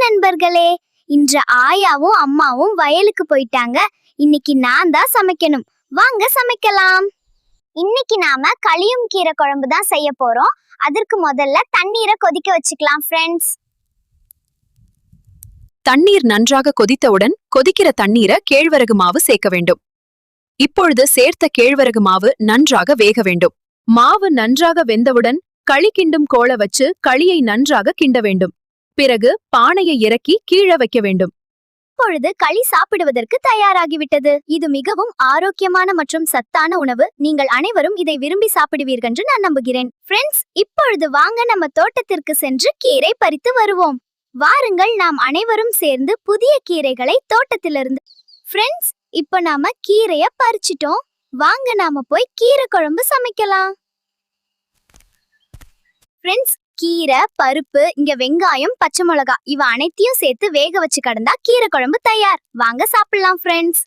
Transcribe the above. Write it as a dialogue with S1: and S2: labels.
S1: நண்பர்களே, இன்று ஆயாவும் அம்மாவும் வயலுக்கு போயிட்டாங்க. இன்னைக்கு நான் தான் சமைக்கணும். வாங்க சமைக்கலாம். இன்னைக்கு நாம களியும் கீரை குழம்பு தான் செய்ய போறோம். அதற்கு முதல்ல தண்ணீரை கொதிக்க வச்சுக்கலாம் ஃப்ரெண்ட்ஸ்.
S2: தண்ணீர் நன்றாக கொதித்தவுடன் கொதிக்கிற தண்ணீரை கேழ்வரகு மாவு சேர்க்க வேண்டும். இப்பொழுது சேர்த்த கேழ்வரகு மாவு நன்றாக வேக வேண்டும். மாவு நன்றாக வெந்தவுடன் களி கிண்டும் கோல வச்சு களியை நன்றாக கிண்ட வேண்டும். பிறகு பானையை இறக்கி கீழே வைக்க வேண்டும்.
S1: இப்பொழுது களி சாப்பிடுவதற்கு தயாராகிவிட்டது. இது மிகவும் ஆரோக்கியமான மற்றும் சத்தான உணவு. நீங்கள் அனைவரும் இதை விரும்பி சாப்பிடுவீர்கள் என்று நான் நம்புகிறேன். ஃப்ரெண்ட்ஸ், இப்பொழுது வாங்க நம்ம தோட்டத்திற்கு சென்று கீரை பறித்து வருவோம். வாருங்கள், நாம் அனைவரும் சேர்ந்து புதிய கீரைகளை தோட்டத்திலிருந்து. ஃப்ரெண்ட்ஸ், இப்ப நாம கீரைய பறிச்சிட்டோம். வாங்க நாம போய் கீரை குழம்பு சமைக்கலாம். ஃப்ரெண்ட்ஸ், கீரை, பருப்பு, இங்க வெங்காயம், பச்சை மிளகாய் இவ அனைத்தையும் சேர்த்து வேக வச்சு கடந்தா கீரை குழம்பு தயார். வாங்க சாப்பிடலாம் ஃப்ரெண்ட்ஸ்.